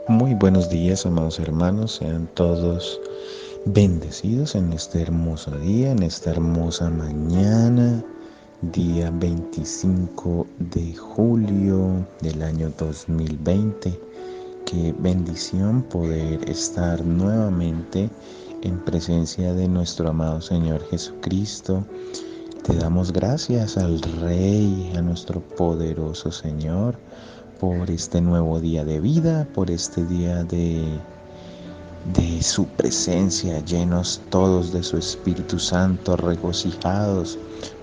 Muy buenos días, amados hermanos, sean todos bendecidos en este hermoso día, en esta hermosa mañana, día 25 de julio del año 2020. Qué bendición poder estar nuevamente en presencia de nuestro amado Señor Jesucristo. Te damos gracias al Rey, a nuestro poderoso Señor, por este nuevo día de vida, por este día de su presencia, llenos todos de su Espíritu Santo, regocijados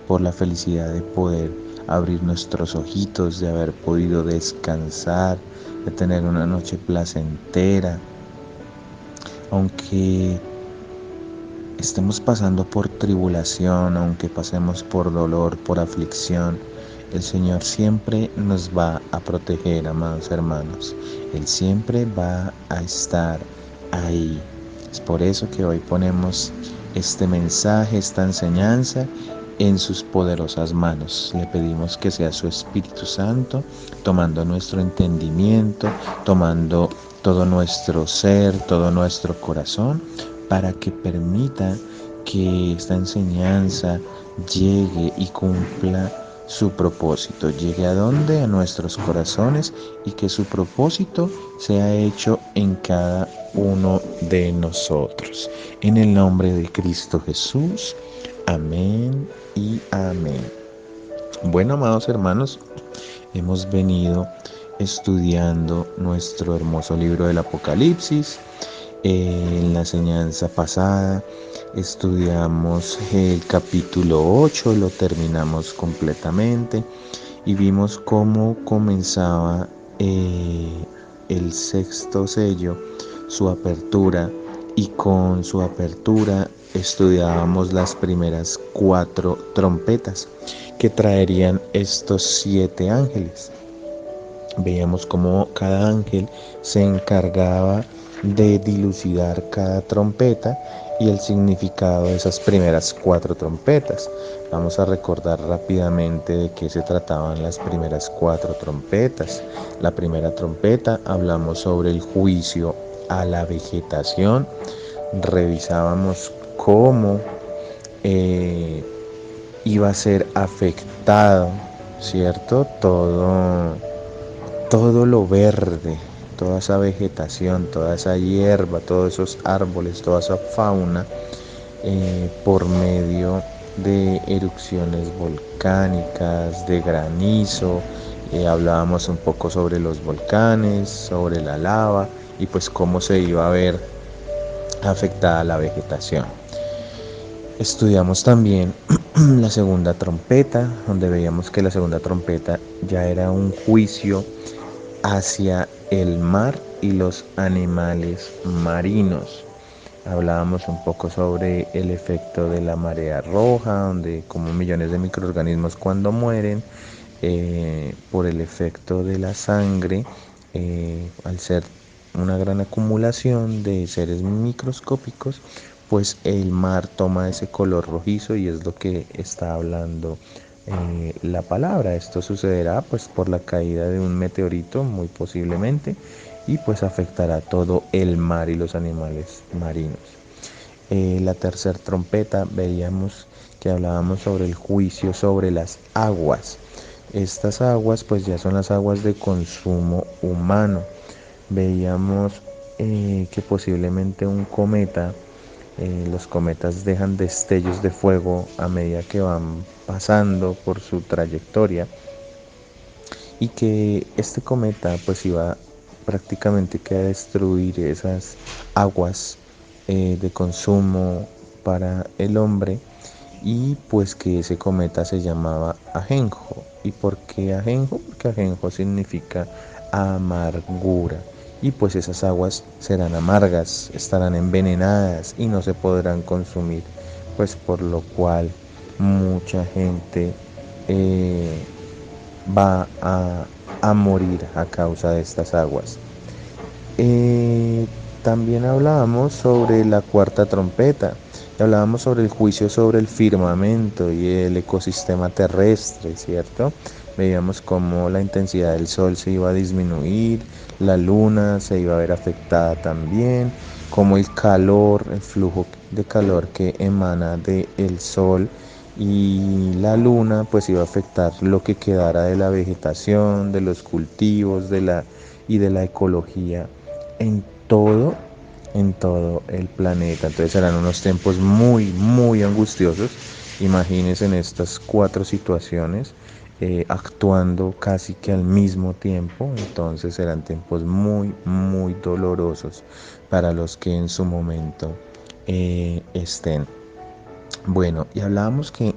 por la felicidad de poder abrir nuestros ojitos, de haber podido descansar, de tener una noche placentera. Aunque estemos pasando por tribulación, aunque pasemos por dolor, por aflicción, el Señor siempre nos va a proteger, amados hermanos. Él siempre va a estar ahí. Es por eso que hoy ponemos este mensaje, esta enseñanza en sus poderosas manos. Le pedimos que sea su Espíritu Santo, tomando nuestro entendimiento, tomando todo nuestro ser, todo nuestro corazón, para que permita que esta enseñanza llegue y cumpla su propósito. ¿Llegue a dónde? A nuestros corazones, y que su propósito sea hecho en cada uno de nosotros. En el nombre de Cristo Jesús. Amén y amén. Bueno, amados hermanos, hemos venido estudiando nuestro hermoso libro del Apocalipsis. En la enseñanza pasada estudiamos el capítulo 8, lo terminamos completamente y vimos cómo comenzaba el sexto sello, su apertura, y con su apertura estudiábamos las primeras 4 trompetas que traerían estos 7 ángeles. Veíamos cómo cada ángel se encargaba de dilucidar cada trompeta y el significado de esas primeras 4 trompetas. Vamos a recordar rápidamente de qué se trataban las primeras 4 trompetas. La primera trompeta, hablamos sobre el juicio a la vegetación. Revisábamos cómo iba a ser afectado, ¿cierto? Todo lo verde, toda esa vegetación, toda esa hierba, todos esos árboles, toda esa fauna, por medio de erupciones volcánicas, de granizo. Hablábamos un poco sobre los volcanes, sobre la lava y pues cómo se iba a ver afectada la vegetación. Estudiamos también la segunda trompeta, donde veíamos que la segunda trompeta ya era un juicio hacia el mar y los animales marinos. Hablábamos un poco sobre el efecto de la marea roja, donde como millones de microorganismos cuando mueren por el efecto de la sangre, al ser una gran acumulación de seres microscópicos, pues el mar toma ese color rojizo y es lo que está hablando la palabra. Esto sucederá pues por la caída de un meteorito muy posiblemente, y pues afectará todo el mar y los animales marinos. La tercera trompeta veíamos que hablábamos sobre el juicio sobre las aguas. Estas aguas pues ya son las aguas de consumo humano. Veíamos que posiblemente un cometa, los cometas dejan destellos de fuego a medida que van pasando por su trayectoria, y que este cometa pues iba prácticamente que a destruir esas aguas de consumo para el hombre, y pues que ese cometa se llamaba Ajenjo. ¿Y por qué Ajenjo? Porque Ajenjo significa amargura, y pues esas aguas serán amargas, estarán envenenadas y no se podrán consumir, pues por lo cual mucha gente va a morir a causa de estas aguas. También hablábamos sobre la cuarta trompeta, hablábamos sobre el juicio sobre el firmamento y el ecosistema terrestre, ¿cierto? veíamos cómo la intensidad del sol se iba a disminuir, la luna se iba a ver afectada también, cómo el calor, el flujo de calor que emana del sol y la luna pues iba a afectar lo que quedara de la vegetación, de los cultivos, y de la ecología en todo, en todo el planeta. Entonces eran unos tiempos muy, muy angustiosos. Imagínense en estas cuatro situaciones actuando casi que al mismo tiempo. Entonces eran tiempos muy, muy dolorosos para los que en su momento estén. Bueno, y hablábamos que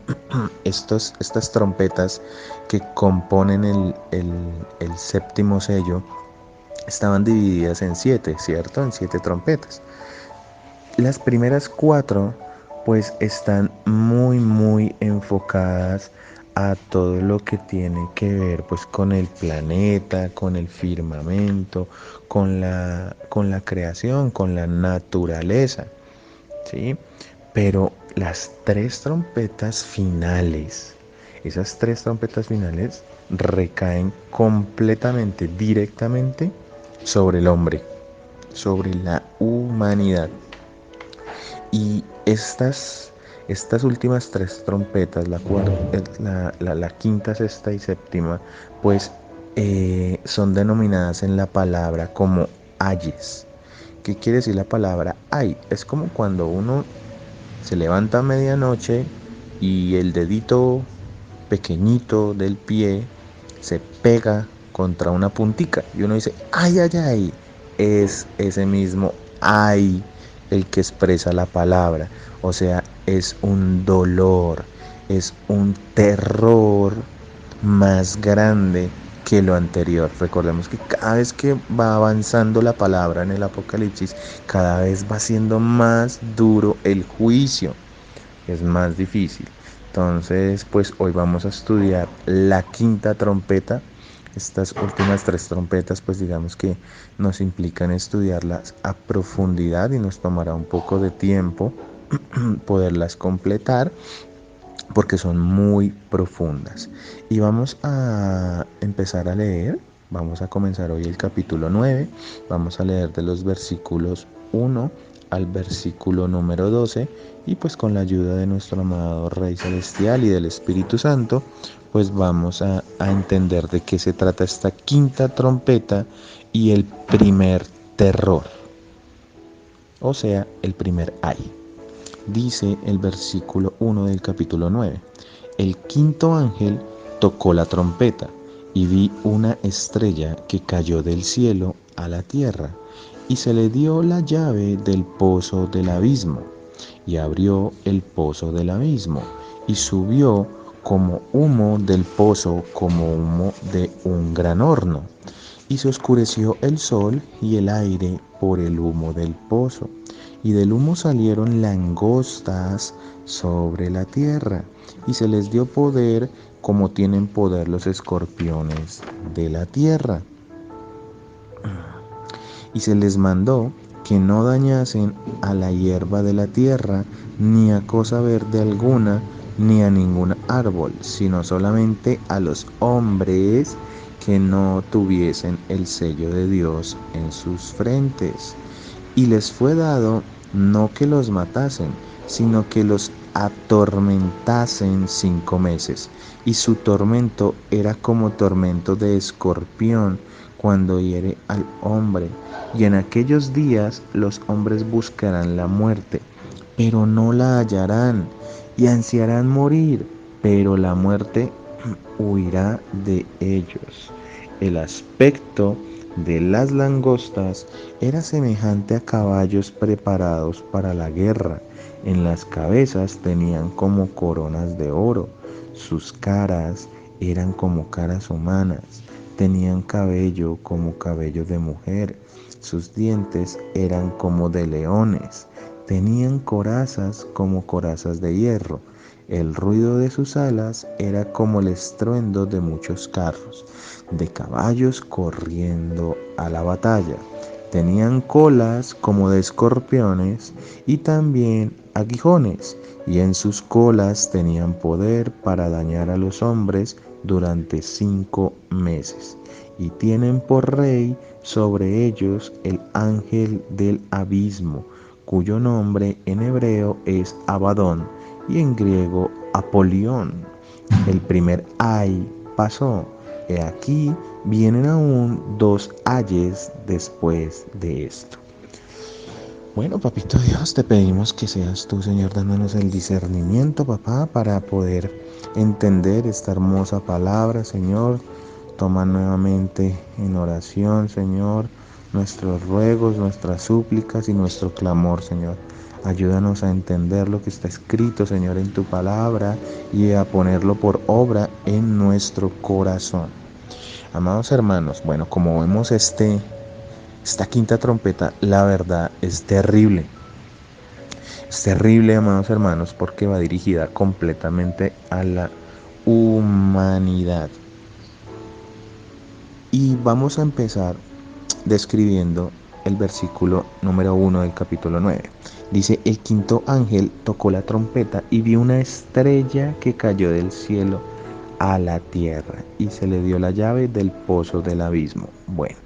estas trompetas que componen el séptimo sello estaban divididas en siete, ¿cierto? En siete trompetas. Las primeras cuatro pues están muy muy enfocadas a todo lo que tiene que ver pues con el planeta, con el firmamento, con la creación, con la naturaleza, ¿sí? Pero las tres trompetas finales, esas tres trompetas finales recaen completamente, directamente sobre el hombre, sobre la humanidad. Y estas últimas tres trompetas, la quinta, sexta y séptima, pues son denominadas en la palabra como ayes. ¿Qué quiere decir la palabra ay? Es como cuando uno se levanta a medianoche y el dedito pequeñito del pie se pega contra una puntica y uno dice ay, ay, ay. Es ese mismo ay el que expresa la palabra. O sea, es un dolor, es un terror más grande que lo anterior. Recordemos que cada vez que va avanzando la palabra en el Apocalipsis, cada vez va siendo más duro el juicio, es más difícil. Entonces, pues hoy vamos a estudiar la quinta trompeta. Estas últimas tres trompetas, pues digamos que nos implican estudiarlas a profundidad y nos tomará un poco de tiempo poderlas completar porque son muy profundas. Y vamos a empezar a leer. Vamos a comenzar hoy el capítulo 9. Vamos a leer de los versículos 1 al versículo número 12. Y pues con la ayuda de nuestro amado Rey Celestial y del Espíritu Santo, pues vamos a entender de qué se trata esta quinta trompeta y el primer terror. O sea, el primer ay. Dice el versículo 1 del capítulo 9. El quinto ángel tocó la trompeta y vi una estrella que cayó del cielo a la tierra y se le dio la llave del pozo del abismo y abrió el pozo del abismo y subió como humo del pozo, como humo de un gran horno, y se oscureció el sol y el aire por el humo del pozo, y del humo salieron langostas sobre la tierra, y se les dio poder como tienen poder los escorpiones de la tierra. Y se les mandó que no dañasen a la hierba de la tierra, ni a cosa verde alguna, ni a ningún árbol, sino solamente a los hombres que no tuviesen el sello de Dios en sus frentes. Y les fue dado no que los matasen, sino que los atormentasen 5 meses. Y su tormento era como tormento de escorpión cuando hiere al hombre. Y en aquellos días los hombres buscarán la muerte, pero no la hallarán, y ansiarán morir, pero la muerte huirá de ellos. El aspecto de las langostas era semejante a caballos preparados para la guerra. En las cabezas tenían como coronas de oro. Sus caras eran como caras humanas. Tenían cabello como cabello de mujer. Sus dientes eran como de leones. Tenían corazas como corazas de hierro. El ruido de sus alas era como el estruendo de muchos carros, de caballos corriendo a la batalla. Tenían colas como de escorpiones y también aguijones, y en sus colas tenían poder para dañar a los hombres durante 5 meses, y tienen por rey sobre ellos el ángel del abismo, cuyo nombre en hebreo es Abadón y en griego Apolión. El primer ay pasó. He aquí vienen aún 2 ayes después de esto. Bueno, papito Dios, te pedimos que seas tú, Señor, dándonos el discernimiento, papá, para poder entender esta hermosa palabra, Señor. Toma nuevamente en oración, Señor, nuestros ruegos, nuestras súplicas y nuestro clamor, Señor. Ayúdanos a entender lo que está escrito, Señor, en tu palabra y a ponerlo por obra en nuestro corazón. Amados hermanos, bueno, como vemos esta quinta trompeta, la verdad es terrible. Es terrible, amados hermanos, porque va dirigida completamente a la humanidad. Y vamos a empezar describiendo el versículo número 1 del capítulo 9. Dice, el quinto ángel tocó la trompeta y vio una estrella que cayó del cielo a la tierra y se le dio la llave del pozo del abismo. Bueno,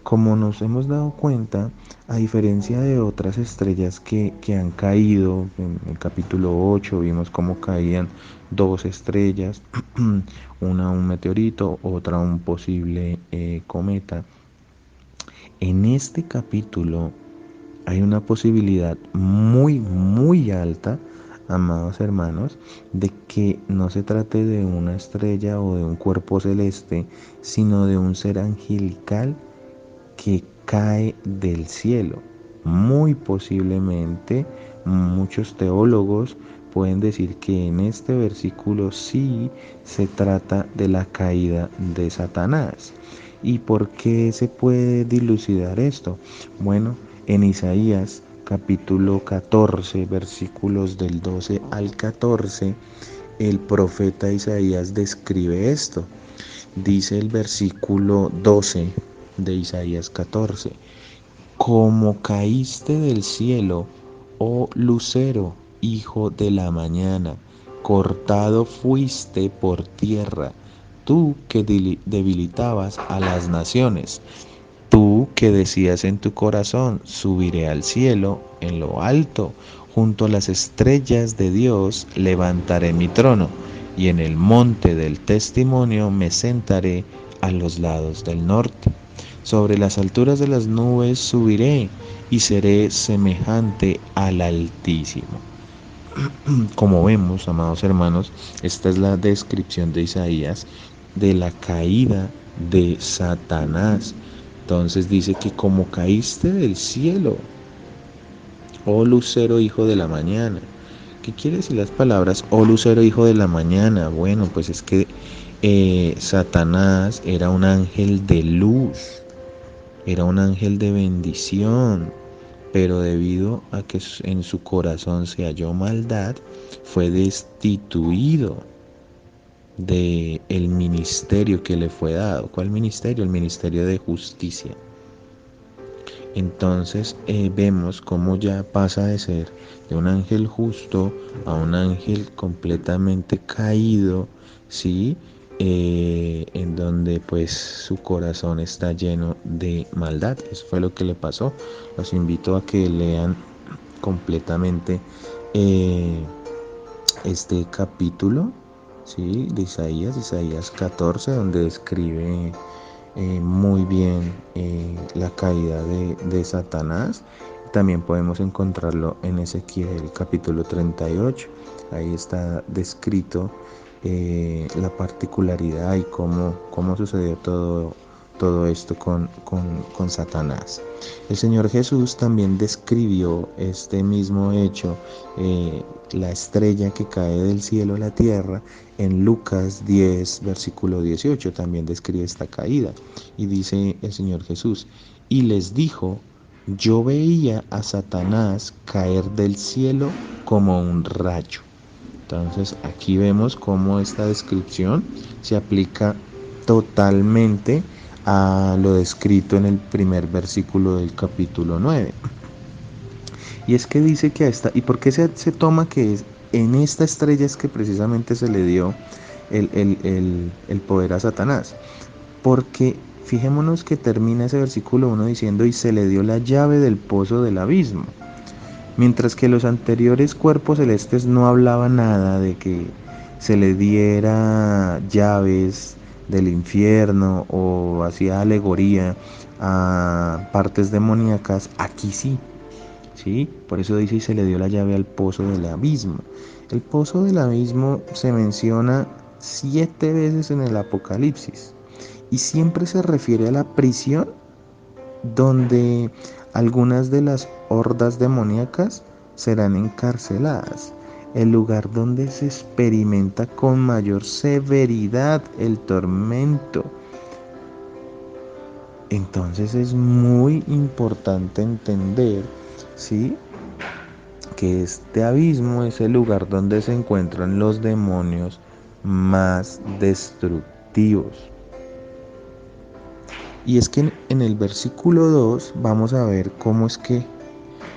como nos hemos dado cuenta, a diferencia de otras estrellas que han caído, en el capítulo 8 vimos cómo caían 2 estrellas, una un meteorito, otra un posible cometa. En este capítulo hay una posibilidad muy, muy alta, amados hermanos, de que no se trate de una estrella o de un cuerpo celeste, sino de un ser angelical que cae del cielo. Muy posiblemente muchos teólogos pueden decir que en este versículo sí se trata de la caída de Satanás. ¿Y por qué se puede dilucidar esto? Bueno, en Isaías capítulo 14, versículos del 12 al 14, el profeta Isaías describe esto. Dice el versículo 12 de Isaías 14, como caíste del cielo, oh lucero, hijo de la mañana, cortado fuiste por tierra, tú que debilitabas a las naciones, tú que decías en tu corazón, subiré al cielo, en lo alto, junto a las estrellas de Dios, levantaré mi trono, y en el monte del testimonio me sentaré a los lados del norte. Sobre las alturas de las nubes subiré y seré semejante al Altísimo. Como vemos, amados hermanos, esta es la descripción de Isaías de la caída de Satanás. Entonces dice que como caíste del cielo, oh lucero hijo de la mañana. ¿Qué quiere decir las palabras oh lucero hijo de la mañana? Bueno, pues es que Satanás era un ángel de luz, era un ángel de bendición, pero debido a que en su corazón se halló maldad, fue destituido de el ministerio que le fue dado. ¿Cuál ministerio? El ministerio de justicia. Entonces vemos cómo ya pasa de ser de un ángel justo a un ángel completamente caído, ¿sí? En donde pues su corazón está lleno de maldad. Eso fue lo que le pasó. Los invito a que lean completamente este capítulo, ¿sí? De Isaías 14, donde describe muy bien la caída de Satanás. También podemos encontrarlo en Ezequiel capítulo 38. Ahí está descrito la particularidad y cómo sucedió todo esto con Satanás. El Señor Jesús también describió este mismo hecho, la estrella que cae del cielo a la tierra, en Lucas 10, versículo 18, también describe esta caída. Y dice el Señor Jesús, y les dijo, yo veía a Satanás caer del cielo como un rayo. Entonces aquí vemos cómo esta descripción se aplica totalmente a lo descrito en el primer versículo del capítulo 9. Y es que dice que ¿y por qué se toma que en esta estrella es que precisamente se le dio el poder a Satanás. Porque fijémonos que termina ese versículo 1 diciendo, y se le dio la llave del pozo del abismo. Mientras que los anteriores cuerpos celestes no hablaba nada de que se le diera llaves del infierno o hacía alegoría a partes demoníacas, aquí sí, ¿sí? Por eso dice y se le dio la llave al pozo del abismo. El pozo del abismo se menciona 7 veces en el Apocalipsis y siempre se refiere a la prisión donde algunas de las hordas demoníacas serán encarceladas, el lugar donde se experimenta con mayor severidad el tormento. Entonces es muy importante entender, ¿sí?, que este abismo es el lugar donde se encuentran los demonios más destructivos. Y es que en el versículo 2 vamos a ver cómo es que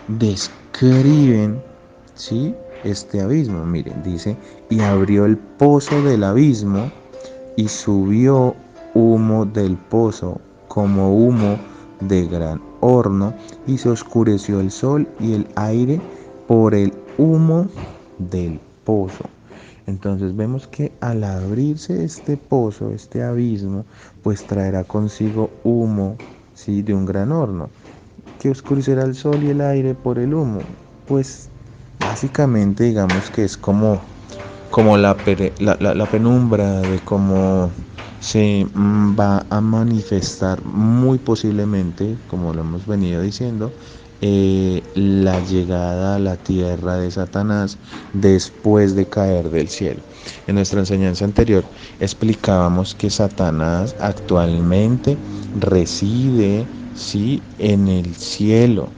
describen, ¿sí?, este abismo. Miren, dice, y abrió el pozo del abismo y subió humo del pozo como humo de gran horno, y se oscureció el sol y el aire por el humo del pozo. Entonces vemos que al abrirse este pozo, este abismo, pues traerá consigo humo, ¿sí?, de un gran horno. ¿Que oscurecerá el sol y el aire por el humo? Pues básicamente digamos que es como la penumbra de cómo se va a manifestar muy posiblemente, como lo hemos venido diciendo, la llegada a la tierra de Satanás después de caer del cielo. En nuestra enseñanza anterior explicábamos que Satanás actualmente reside, sí, en el cielo.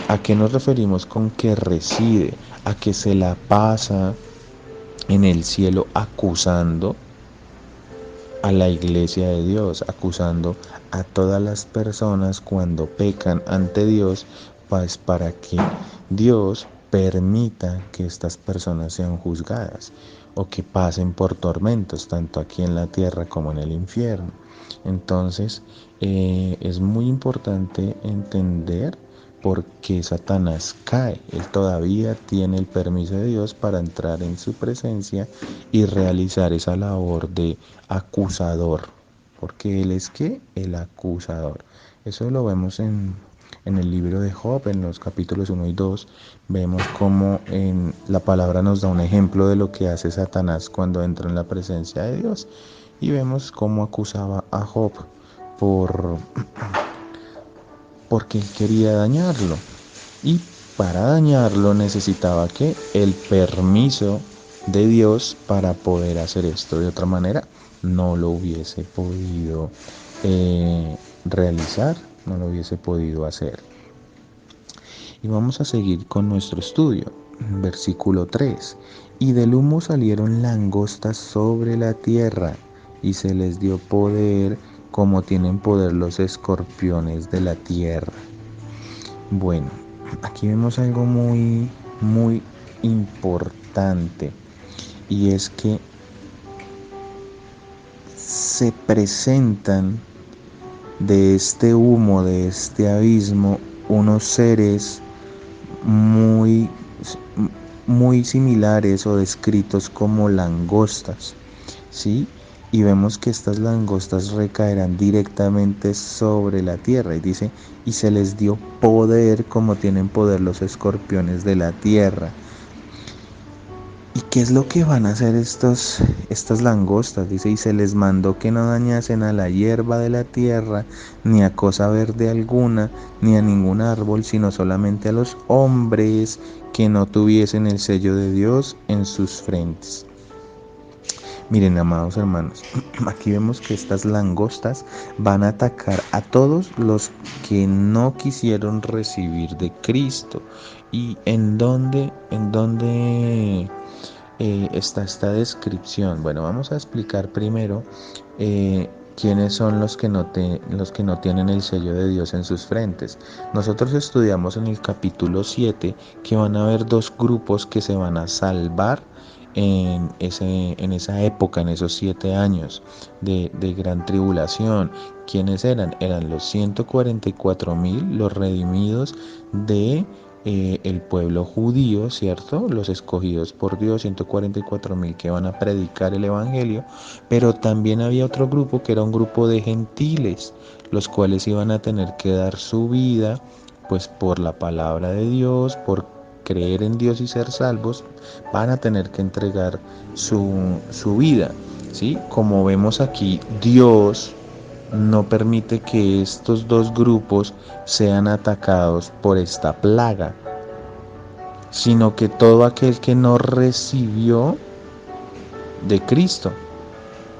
¿A qué nos referimos con que reside? A que se la pasa en el cielo acusando a la iglesia de Dios, acusando a todas las personas cuando pecan ante Dios, pues para que Dios permita que estas personas sean juzgadas o que pasen por tormentos, tanto aquí en la tierra como en el infierno. Entonces, es muy importante entender por qué Satanás cae. Él todavía tiene el permiso de Dios para entrar en su presencia y realizar esa labor de acusador. Porque Él es ¿qué? El acusador. Eso lo vemos en el libro de Job, en los capítulos 1 y 2, vemos cómo en la palabra nos da un ejemplo de lo que hace Satanás cuando entra en la presencia de Dios. Y vemos cómo acusaba a Job porque él quería dañarlo. Y para dañarlo necesitaba que el permiso de Dios para poder hacer esto. De otra manera, no lo hubiese podido realizar, no lo hubiese podido hacer. Y vamos a seguir con nuestro estudio. Versículo 3. Y del humo salieron langostas sobre la tierra, y se les dio poder como tienen poder los escorpiones de la tierra. Bueno, aquí vemos algo muy, muy importante, y es que se presentan de este humo, de este abismo, unos seres muy, muy similares o descritos como langostas, ¿sí? Y vemos que estas langostas recaerán directamente sobre la tierra, y dice, y se les dio poder como tienen poder los escorpiones de la tierra. ¿Y qué es lo que van a hacer estas langostas? Dice, y se les mandó que no dañasen a la hierba de la tierra, ni a cosa verde alguna, ni a ningún árbol, sino solamente a los hombres que no tuviesen el sello de Dios en sus frentes. Miren, amados hermanos, aquí vemos que estas langostas van a atacar a todos los que no quisieron recibir de Cristo. ¿Y en dónde está esta descripción? Bueno, vamos a explicar primero quiénes son los que no tienen el sello de Dios en sus frentes. Nosotros estudiamos en el capítulo 7 que van a haber dos grupos que se van a salvar en esa época, en esos 7 años de gran tribulación. ¿Quiénes eran? Eran los 144.000, los redimidos de el pueblo judío, ¿cierto? Los escogidos por Dios, 144.000 que van a predicar el evangelio, pero también había otro grupo que era un grupo de gentiles, los cuales iban a tener que dar su vida, pues por la palabra de Dios, por creer en Dios y ser salvos, van a tener que entregar su vida, ¿sí? Como vemos aquí, Dios no permite que estos dos grupos sean atacados por esta plaga, sino que todo aquel que no recibió de Cristo,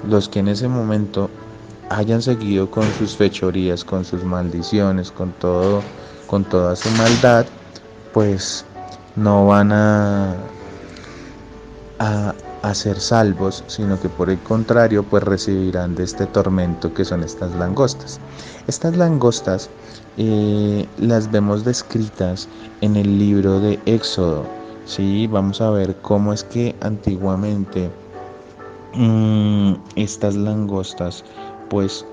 los que en ese momento hayan seguido con sus fechorías, con sus maldiciones, con toda su maldad, pues no van a ser salvos, sino que por el contrario, pues recibirán de este tormento que son estas langostas. Estas langostas las vemos descritas en el libro de Éxodo. Sí, vamos a ver cómo es que antiguamente estas langostas pues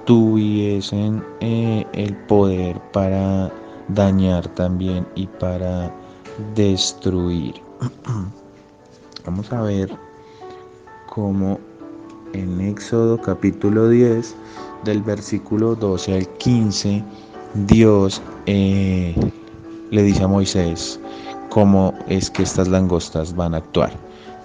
tuviesen el poder para dañar también y para destruir. Vamos a ver cómo en Éxodo capítulo 10 del versículo 12 al 15 Dios le dice a Moisés cómo es que estas langostas van a actuar.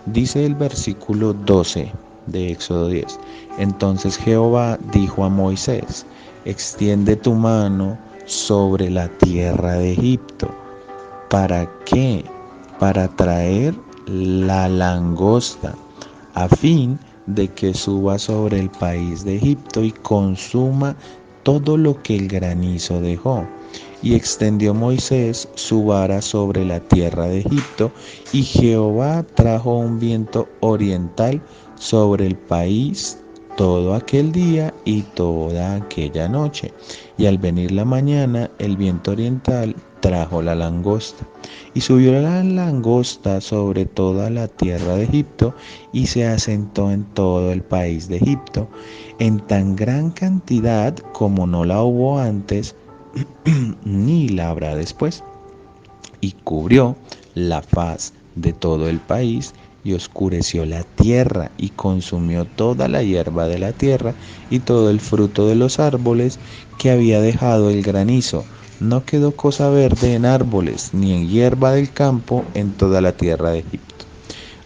Dice el versículo 12 de Éxodo 10: entonces Jehová dijo a Moisés: extiende tu mano sobre la tierra de Egipto. ¿Para qué? Para traer la langosta, a fin de que suba sobre el país de Egipto y consuma todo lo que el granizo dejó. Y extendió Moisés su vara sobre la tierra de Egipto, y Jehová trajo un viento oriental sobre el país todo aquel día y toda aquella noche. Y al venir la mañana, el viento oriental trajo la langosta. Y subió la langosta sobre toda la tierra de Egipto, y se asentó en todo el país de Egipto, en tan gran cantidad como no la hubo antes, ni la habrá después. Y cubrió la faz de todo el país, y oscureció la tierra, y consumió toda la hierba de la tierra, y todo el fruto de los árboles que había dejado el granizo. No quedó cosa verde en árboles, ni en hierba del campo en toda la tierra de Egipto.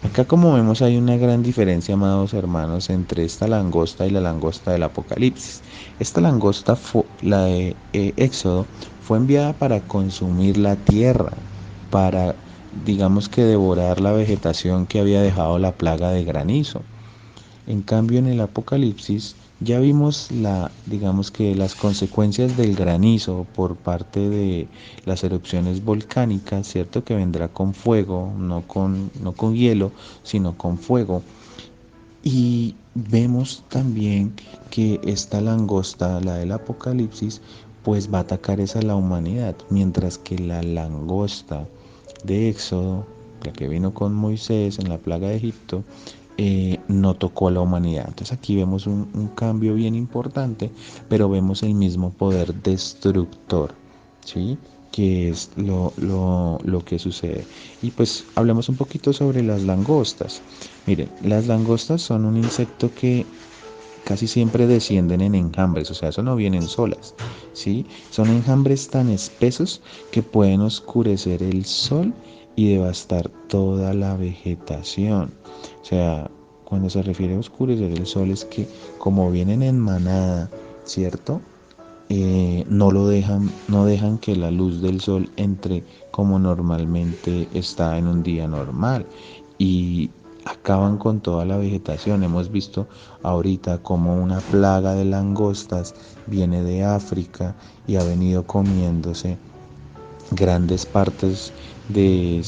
Acá, como vemos, hay una gran diferencia, amados hermanos, entre esta langosta y la langosta del Apocalipsis. Esta langosta, la de Éxodo, fue enviada para consumir la tierra, para, digamos que, devorar la vegetación que había dejado la plaga de granizo. En cambio, en el Apocalipsis ya vimos digamos que las consecuencias del granizo por parte de las erupciones volcánicas, ¿cierto? Que vendrá con fuego, no con hielo, sino con fuego. Y vemos también que esta langosta, la del Apocalipsis, pues va a atacar esa la humanidad, mientras que la langosta de Éxodo, la que vino con Moisés en la plaga de Egipto, no tocó a la humanidad. Entonces aquí vemos un cambio bien importante, pero vemos el mismo poder destructor, ¿sí? Que es lo que sucede. Y pues hablemos un poquito sobre las langostas. Miren, las langostas son un insecto que casi siempre descienden en enjambres, o sea, eso no vienen solas, ¿sí? Son enjambres tan espesos que pueden oscurecer el sol y devastar toda la vegetación. O sea, cuando se refiere a oscurecer el sol es que como vienen en manada, ¿cierto? No dejan que la luz del sol entre como normalmente está en un día normal, y acaban con toda la vegetación. Hemos visto ahorita como una plaga de langostas viene de África y ha venido comiéndose grandes partes de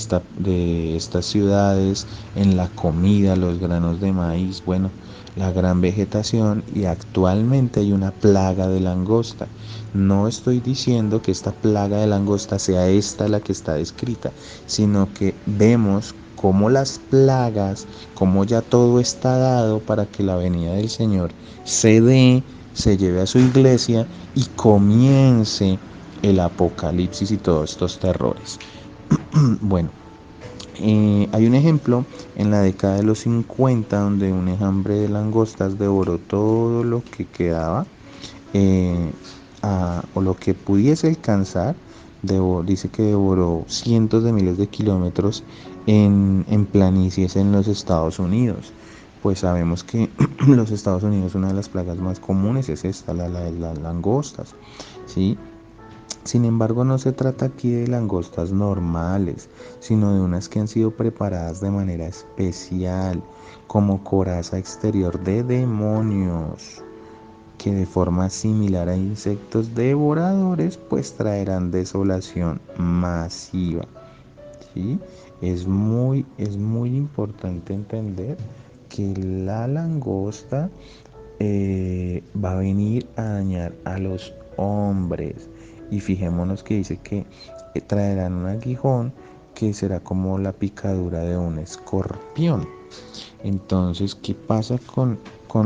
estas ciudades, en la comida, los granos de maíz, bueno, la gran vegetación, y actualmente hay una plaga de langosta. No estoy diciendo que esta plaga de langosta sea esta la que está descrita, sino que vemos cómo las plagas, cómo ya todo está dado para que la venida del Señor se dé, se lleve a su iglesia y comience el apocalipsis y todos estos terrores. Bueno, hay un ejemplo en la década de los 50 donde un enjambre de langostas devoró todo lo que quedaba eh, o lo que pudiese alcanzar. Dice que devoró cientos de miles de kilómetros en planicies en los Estados Unidos. Pues sabemos que los Estados Unidos una de las plagas más comunes es esta, la de las langostas, ¿sí? Sin embargo, no se trata aquí de langostas normales, sino de unas que han sido preparadas de manera especial, como coraza exterior de demonios, que de forma similar a insectos devoradores, pues traerán desolación masiva. ¿Sí? Es muy importante entender que la langosta va a venir a dañar a los hombres. Y fijémonos que dice que traerán un aguijón que será como la picadura de un escorpión. Entonces, ¿qué pasa con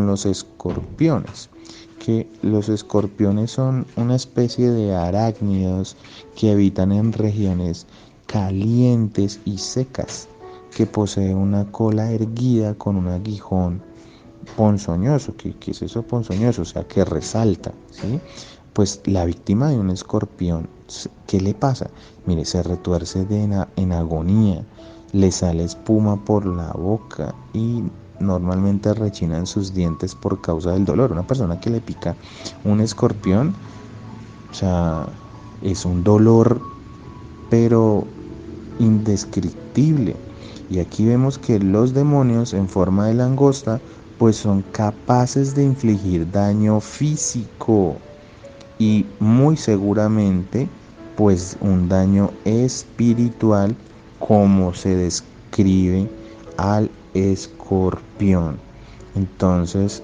los escorpiones? Que los escorpiones son una especie de arácnidos que habitan en regiones calientes y secas, que posee una cola erguida con un aguijón ponzoñoso. ¿Qué es eso ponzoñoso? O sea, que resalta, ¿sí? Pues la víctima de un escorpión, ¿qué le pasa? Mire, se retuerce en agonía, le sale espuma por la boca y normalmente rechinan sus dientes por causa del dolor. Una persona que le pica un escorpión, o sea, es un dolor, pero indescriptible. Y aquí vemos que los demonios en forma de langosta pues son capaces de infligir daño físico y muy seguramente pues un daño espiritual, como se describe al escorpión. Entonces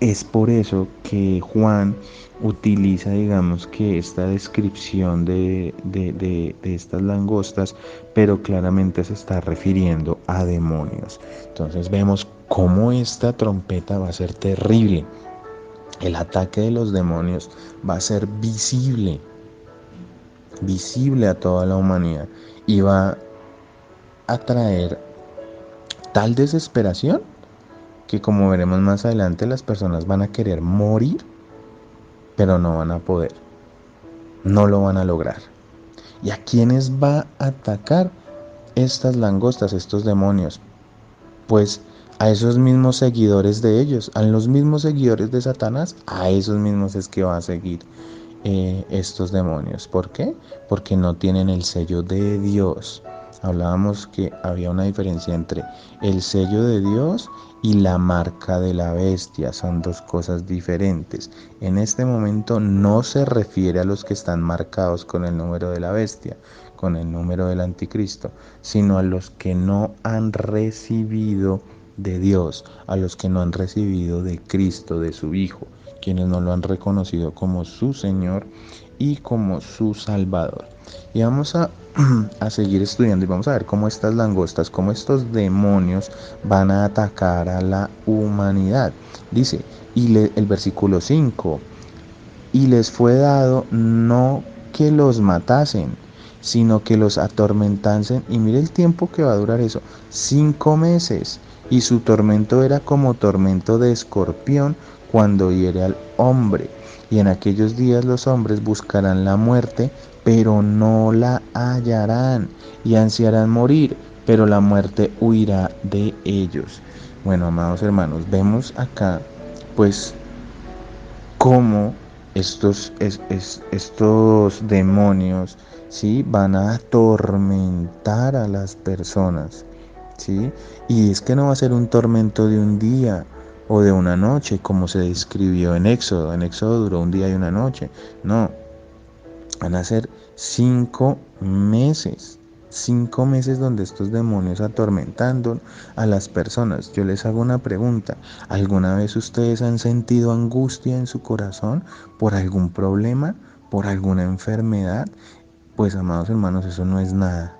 es por eso que Juan utiliza, digamos, que esta descripción de estas langostas, pero claramente se está refiriendo a demonios. Entonces vemos cómo esta trompeta va a ser terrible. El ataque de los demonios va a ser visible, visible a toda la humanidad, y va a traer tal desesperación que, como veremos más adelante, las personas van a querer morir, pero no van a poder, no lo van a lograr. ¿Y a quiénes va a atacar estas langostas, estos demonios? Pues a esos mismos seguidores de ellos, a los mismos seguidores de Satanás, a esos mismos es que va a seguir estos demonios. ¿Por qué? Porque no tienen el sello de Dios. Hablábamos que había una diferencia entre el sello de Dios y la marca de la bestia. Son dos cosas diferentes. En este momento no se refiere a los que están marcados con el número de la bestia, con el número del anticristo, sino a los que no han recibido de Dios, a los que no han recibido de Cristo, de su Hijo, quienes no lo han reconocido como su Señor y como su Salvador. Y vamos a seguir estudiando y vamos a ver cómo estas langostas, cómo estos demonios van a atacar a la humanidad. Dice, el versículo 5, y les fue dado no que los matasen, sino que los atormentasen. Y mire el tiempo que va a durar eso, 5 meses. Y su tormento era como tormento de escorpión cuando hiere al hombre. Y en aquellos días los hombres buscarán la muerte, pero no la hallarán, y ansiarán morir, pero la muerte huirá de ellos. Bueno, amados hermanos, vemos acá pues cómo estos demonios, ¿sí?, van a atormentar a las personas, ¿sí? Y es que no va a ser un tormento de un día o de una noche, como se describió en Éxodo. En Éxodo duró un día y una noche. No, van a ser 5 meses. 5 meses donde estos demonios atormentando a las personas. Yo les hago una pregunta. ¿Alguna vez ustedes han sentido angustia en su corazón por algún problema, por alguna enfermedad? Pues, amados hermanos, eso no es nada.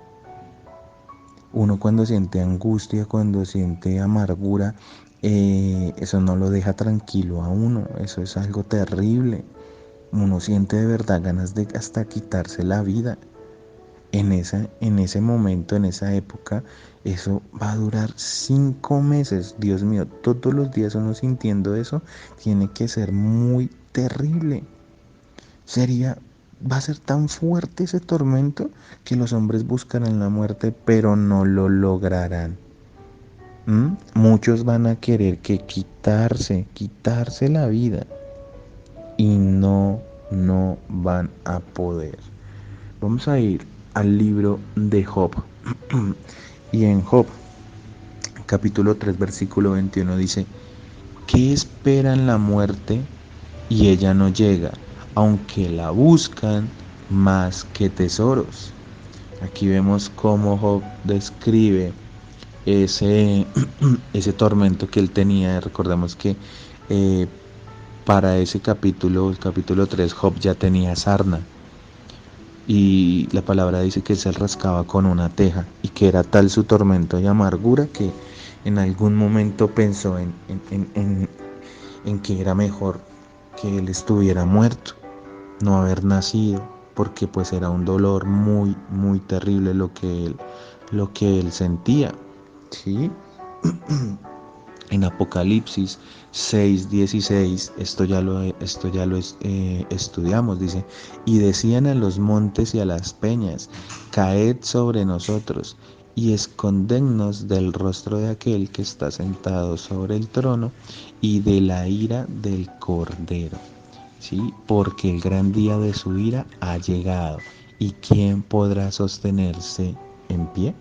Uno cuando siente angustia, cuando siente amargura, eso no lo deja tranquilo a uno, eso es algo terrible. Uno siente de verdad ganas de hasta quitarse la vida. En ese momento, en esa época, eso va a durar 5 meses. Dios mío, todos los días uno sintiendo eso, tiene que ser muy terrible. Sería, va a ser tan fuerte ese tormento que los hombres buscarán la muerte, pero no lo lograrán. Muchos van a querer que quitarse la vida y no van a poder. Vamos a ir al libro de Job. Y en Job, capítulo 3 versículo 21 dice, ¿qué esperan la muerte y ella no llega, aunque la buscan más que tesoros? Aquí vemos cómo Job describe ese, ese tormento que él tenía. Recordemos que eh, para ese capítulo, el capítulo 3, Job ya tenía sarna. Y la palabra dice que se rascaba con una teja y que era tal su tormento y amargura que en algún momento pensó en que era mejor que él estuviera muerto, no haber nacido, porque pues era un dolor muy terrible lo que él sentía, ¿sí? En Apocalipsis 6:16, esto ya lo estudiamos, dice, y decían a los montes y a las peñas, caed sobre nosotros y escondednos del rostro de aquel que está sentado sobre el trono y de la ira del Cordero, ¿sí? Porque el gran día de su ira ha llegado, y ¿quién podrá sostenerse en pie?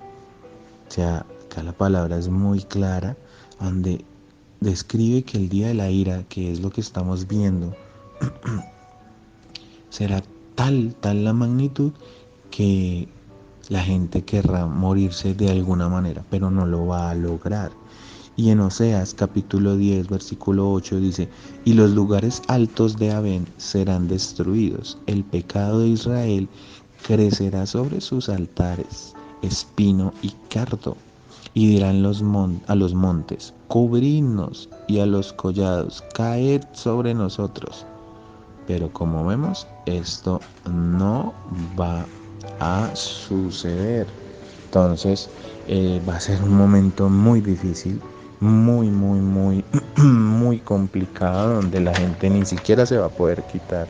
O sea, acá la palabra es muy clara, donde describe que el día de la ira, que es lo que estamos viendo, será tal la magnitud que la gente querrá morirse de alguna manera, pero no lo va a lograr. Y en Oseas capítulo 10 versículo 8 dice, y los lugares altos de Abén serán destruidos, el pecado de Israel crecerá sobre sus altares, espino y cardo, y dirán a los montes, cubridnos, y a los collados, caed sobre nosotros. Pero como vemos, esto no va a suceder. Entonces, va a ser un momento muy difícil, muy complicado, donde la gente ni siquiera se va a poder quitar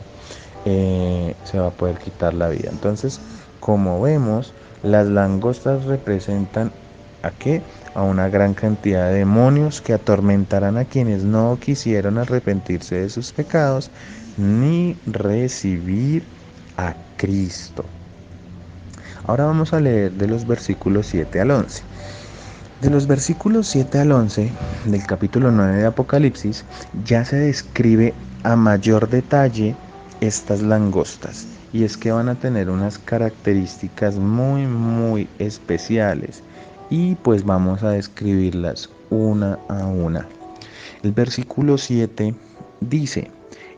la vida. Entonces, como vemos, las langostas representan ¿a qué? A una gran cantidad de demonios que atormentarán a quienes no quisieron arrepentirse de sus pecados ni recibir a Cristo. Ahora vamos a leer de los versículos 7 al 11. De los versículos 7 al 11 del capítulo 9 de Apocalipsis ya se describe a mayor detalle estas langostas, y es que van a tener unas características muy especiales, y pues vamos a describirlas una a una. El versículo 7 dice,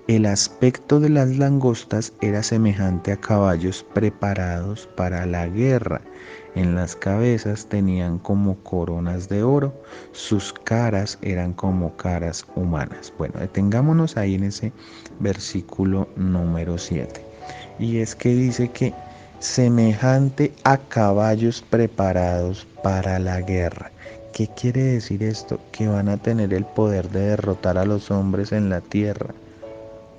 el aspecto de las langostas era semejante a caballos preparados para la guerra. En las cabezas tenían como coronas de oro, sus caras eran como caras humanas. Bueno, detengámonos ahí en ese versículo número 7. Y es que dice que semejante a caballos preparados para la guerra. ¿Qué quiere decir esto? Que van a tener el poder de derrotar a los hombres en la tierra.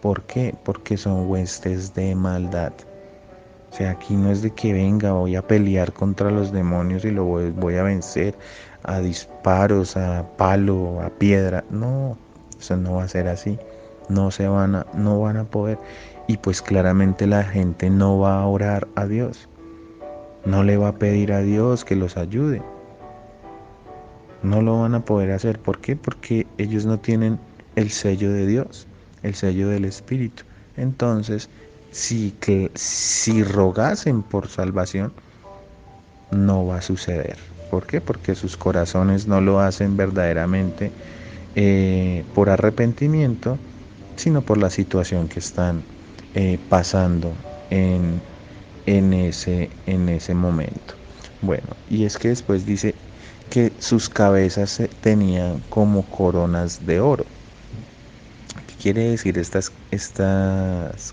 ¿Por qué? Porque son huestes de maldad. O sea, aquí no es de que venga, voy a pelear contra los demonios y lo voy a vencer a disparos, a palo, a piedra. No, eso no va a ser así. No van a poder. Y pues claramente la gente no va a orar a Dios. No le va a pedir a Dios que los ayude. No lo van a poder hacer. ¿Por qué? Porque ellos no tienen el sello de Dios, el sello del Espíritu. Entonces, si rogasen por salvación, no va a suceder. ¿Por qué? Porque sus corazones no lo hacen verdaderamente por arrepentimiento, sino por la situación que están pasando en ese momento. Bueno, y es que después dice que sus cabezas tenían como coronas de oro. ¿Qué quiere decir estas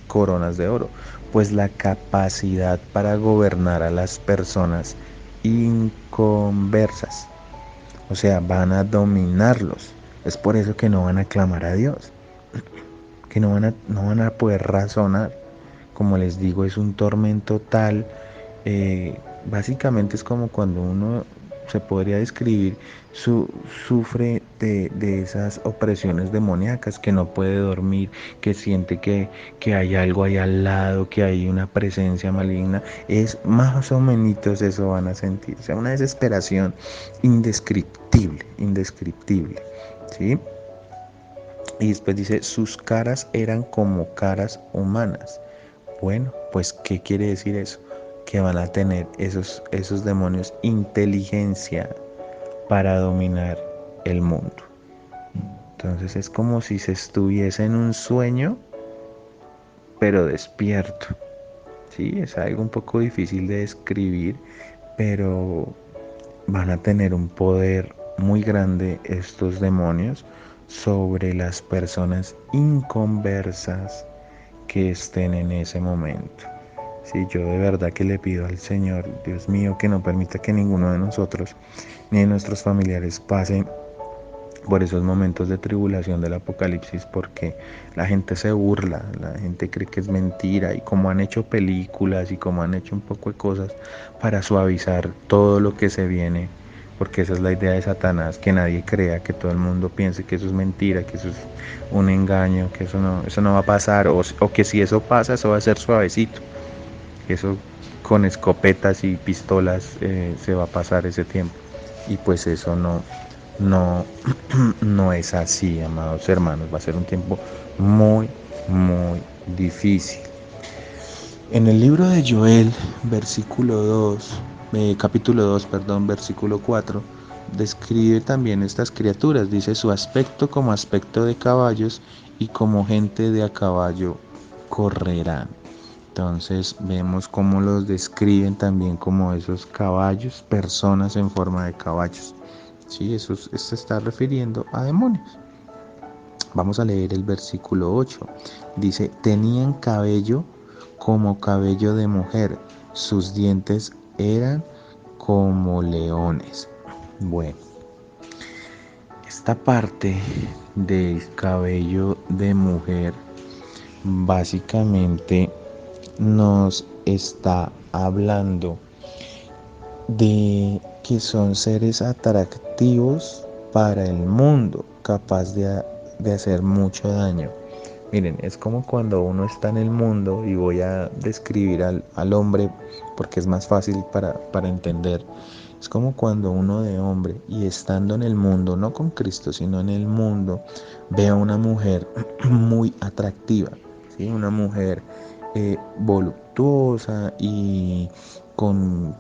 coronas de oro? Pues la capacidad para gobernar a las personas inconversas. O sea, van a dominarlos. Es por eso que no van a clamar a Dios, que no van a poder razonar. Como les digo, es un tormento tal. Básicamente es como cuando uno se podría describir, su, sufre de esas opresiones demoníacas, que no puede dormir, que siente que hay algo ahí al lado, que hay una presencia maligna. Es más o menos eso van a sentir. O sea, una desesperación indescriptible, indescriptible. ¿Sí? Y después dice, sus caras eran como caras humanas. Bueno, pues ¿qué quiere decir eso? Que van a tener esos demonios inteligencia para dominar el mundo. Entonces es como si se estuviese en un sueño, pero despierto. Sí, es algo un poco difícil de describir, pero van a tener un poder muy grande estos demonios sobre las personas inconversas que estén en ese momento. Sí, yo de verdad que le pido al Señor, Dios mío, que no permita que ninguno de nosotros ni de nuestros familiares pase por esos momentos de tribulación del apocalipsis, porque la gente se burla, la gente cree que es mentira, y como han hecho películas y como han hecho un poco de cosas para suavizar todo lo que se viene, porque esa es la idea de Satanás, que nadie crea, que todo el mundo piense que eso es mentira, que eso es un engaño, que eso no va a pasar, o que si eso pasa, eso va a ser suavecito, eso con escopetas y pistolas se va a pasar ese tiempo. Y pues eso no, no es así, amados hermanos. Va a ser un tiempo muy, muy difícil. En el libro de Joel, versículo 2, capítulo 2, perdón, versículo 4, describe también estas criaturas. Dice su aspecto como aspecto de caballos, y como gente de a caballo correrán. Entonces vemos cómo los describen también como esos caballos, personas en forma de caballos. Sí, eso se está refiriendo a demonios. Vamos a leer el versículo 8. Dice, tenían cabello como cabello de mujer, sus dientes eran como leones. Bueno, esta parte del cabello de mujer básicamente nos está hablando de que son seres atractivos para el mundo, capaz de hacer mucho daño. Miren, es como cuando uno está en el mundo, y voy a describir al hombre porque es más fácil para entender. Es como cuando uno de hombre, y estando en el mundo, no con Cristo, sino en el mundo, ve a una mujer muy atractiva, ¿sí? Una mujer voluptuosa y con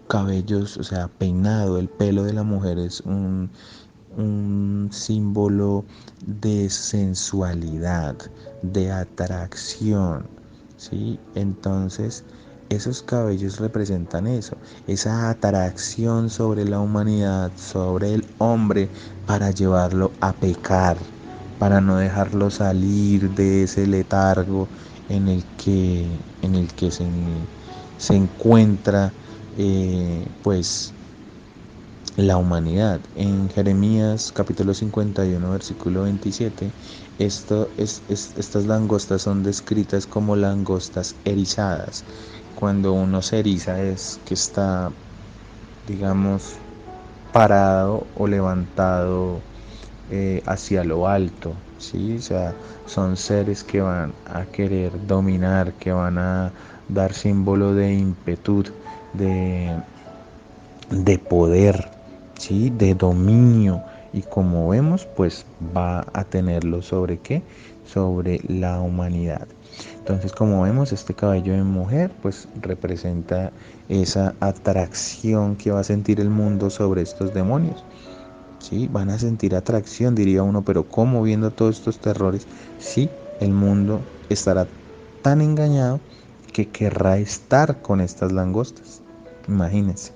cabellos, o sea, peinado. El pelo de la mujer es un símbolo de sensualidad, de atracción, ¿sí? Entonces, esos cabellos representan eso, esa atracción sobre la humanidad, sobre el hombre, para llevarlo a pecar, para no dejarlo salir de ese letargo en el que se encuentra, pues la humanidad. En Jeremías capítulo 51 versículo 27, estas langostas son descritas como langostas erizadas. Cuando uno se eriza es que está, digamos, parado o levantado hacia lo alto, ¿sí? O sea, son seres que van a querer dominar, que van a dar símbolo de impetud, de poder, ¿sí? De dominio. Y como vemos, pues va a tenerlo sobre qué, sobre la humanidad. Entonces, como vemos, este cabello de mujer pues representa esa atracción que va a sentir el mundo sobre estos demonios. ¿Sí? Van a sentir atracción, diría uno, pero ¿cómo, viendo todos estos terrores? Sí, el mundo estará tan engañado que querrá estar con estas langostas. Imagínense.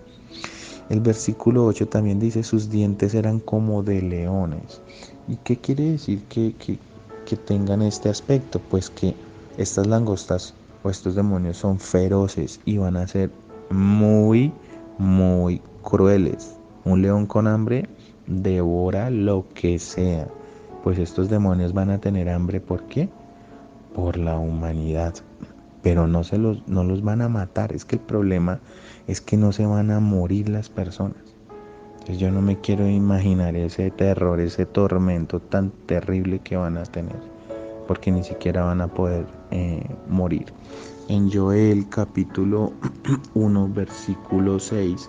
El versículo 8 también dice, sus dientes eran como de leones. ¿Y qué quiere decir que tengan este aspecto? Pues que estas langostas o estos demonios son feroces y van a ser muy, muy crueles. Un león con hambre devora lo que sea. Pues estos demonios van a tener hambre, ¿por qué? Por la humanidad. Pero no los van a matar. Es que el problema es que no se van a morir las personas. Entonces yo no me quiero imaginar ese terror, ese tormento tan terrible que van a tener, porque ni siquiera van a poder morir. En Joel capítulo 1 versículo 6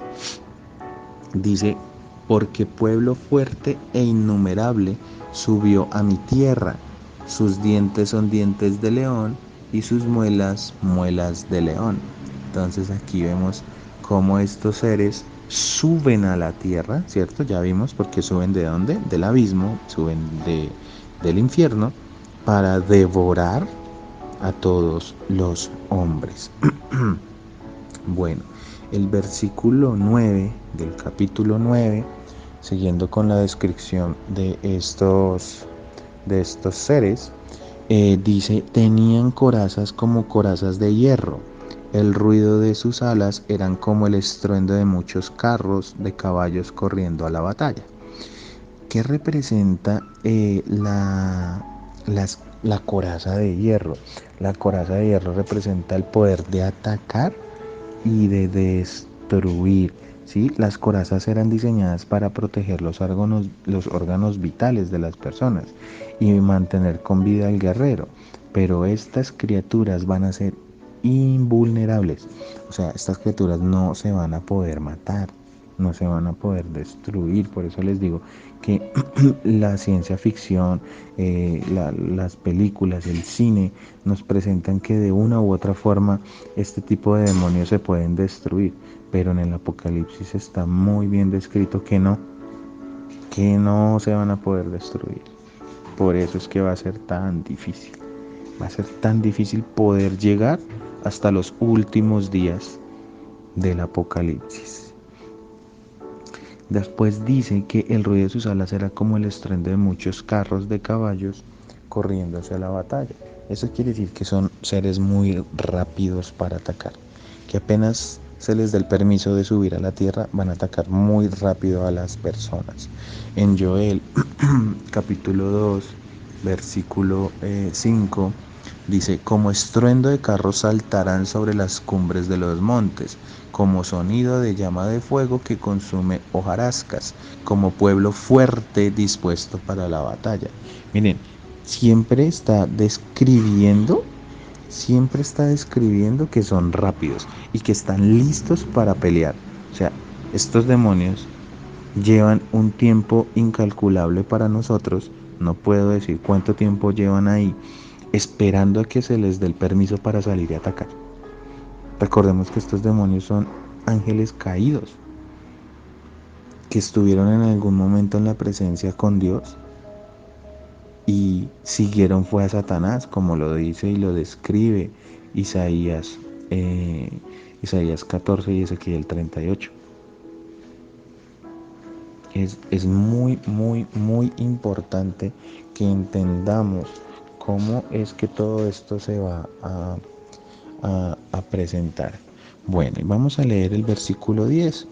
dice, porque pueblo fuerte e innumerable subió a mi tierra, sus dientes son dientes de león y sus muelas, muelas de león. Entonces aquí vemos cómo estos seres suben a la tierra, ¿cierto? Ya vimos porque suben de dónde, del abismo, suben del infierno para devorar a todos los hombres. Bueno, el versículo 9 del capítulo 9, siguiendo con la descripción de estos seres, dice, tenían corazas como corazas de hierro. El ruido de sus alas eran como el estruendo de muchos carros de caballos corriendo a la batalla. ¿Qué representa la coraza de hierro? La coraza de hierro representa el poder de atacar y de destruir. ¿Sí? Las corazas eran diseñadas para proteger los órganos vitales de las personas y mantener con vida al guerrero. Pero estas criaturas van a ser invulnerables. O sea, estas criaturas no se van a poder matar, no se van a poder destruir. Por eso les digo que la ciencia ficción, las películas, el cine nos presentan que de una u otra forma este tipo de demonios se pueden destruir, pero en el Apocalipsis está muy bien descrito que no se van a poder destruir. Por eso es que va a ser tan difícil. Va a ser tan difícil poder llegar hasta los últimos días del Apocalipsis. Después dice que el ruido de sus alas era como el estruendo de muchos carros de caballos corriendo hacia la batalla. Eso quiere decir que son seres muy rápidos para atacar, que apenas se les dé el permiso de subir a la tierra, van a atacar muy rápido a las personas. En Joel capítulo 2, versículo 5, dice, como estruendo de carros saltarán sobre las cumbres de los montes, como sonido de llama de fuego que consume hojarascas, como pueblo fuerte dispuesto para la batalla. Miren, siempre está describiendo que son rápidos y que están listos para pelear. O sea, estos demonios llevan un tiempo incalculable para nosotros, no puedo decir cuánto tiempo llevan ahí, esperando a que se les dé el permiso para salir y atacar. Recordemos que estos demonios son ángeles caídos, que estuvieron en algún momento en la presencia con Dios y siguieron fue a Satanás, como lo dice y lo describe Isaías 14 y Ezequiel 38. Es muy, muy, muy importante que entendamos cómo es que todo esto se va a presentar. Bueno, y vamos a leer el versículo 10.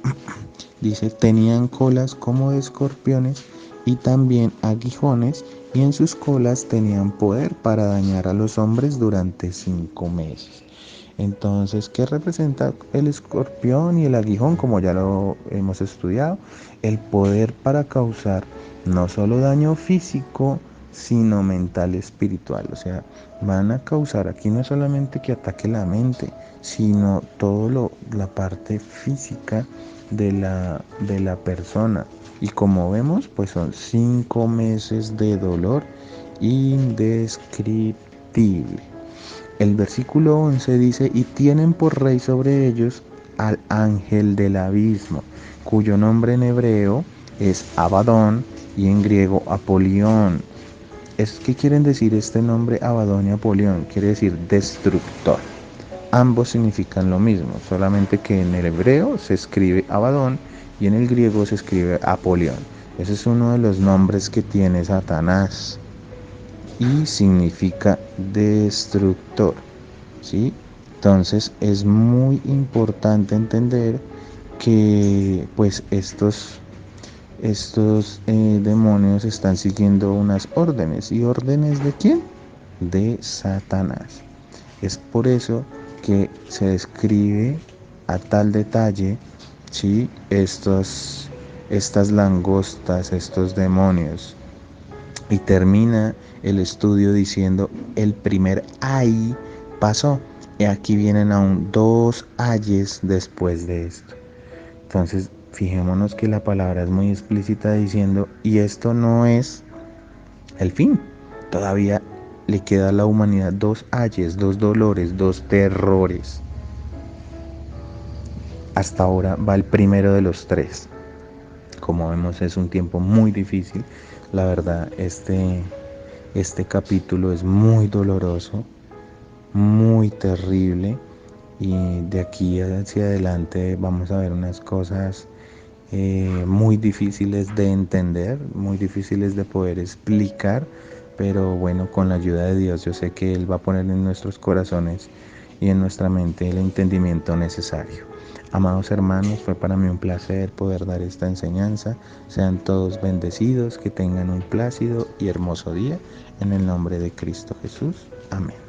Dice, tenían colas como de escorpiones y también aguijones, y en sus colas tenían poder para dañar a los hombres durante 5 meses. Entonces, ¿qué representa el escorpión y el aguijón? Como ya lo hemos estudiado, el poder para causar no solo daño físico, sino mental y espiritual. O sea, van a causar aquí no solamente que ataque la mente, sino todo la parte física de la persona. Y como vemos, pues son 5 meses de dolor indescriptible. El versículo 11 dice, y tienen por rey sobre ellos al ángel del abismo, cuyo nombre en hebreo es Abadón y en griego Apolión. ¿Qué quieren decir este nombre Abadón y Apolión? Quiere decir destructor. Ambos significan lo mismo, solamente que en el hebreo se escribe Abadón y en el griego se escribe Apolión. Ese es uno de los nombres que tiene Satanás y significa destructor, ¿sí? Entonces es muy importante entender que pues estos demonios están siguiendo unas órdenes. ¿Y órdenes de quién? De Satanás. Es por eso que se describe a tal detalle, ¿sí? Estas langostas, estos demonios. Y termina el estudio diciendo, el primer ay pasó. Y aquí vienen aún dos ayes después de esto. Entonces, fijémonos que la palabra es muy explícita diciendo, y esto no es el fin. Todavía le queda a la humanidad dos ayes, dos dolores, dos terrores. Hasta ahora va el primero de los tres. Como vemos, es un tiempo muy difícil. La verdad, este capítulo es muy doloroso, muy terrible. Y de aquí hacia adelante vamos a ver unas cosas muy difíciles de entender, muy difíciles de poder explicar, pero bueno, con la ayuda de Dios yo sé que Él va a poner en nuestros corazones y en nuestra mente el entendimiento necesario. Amados hermanos, fue para mí un placer poder dar esta enseñanza. Sean todos bendecidos, que tengan un plácido y hermoso día en el nombre de Cristo Jesús. Amén.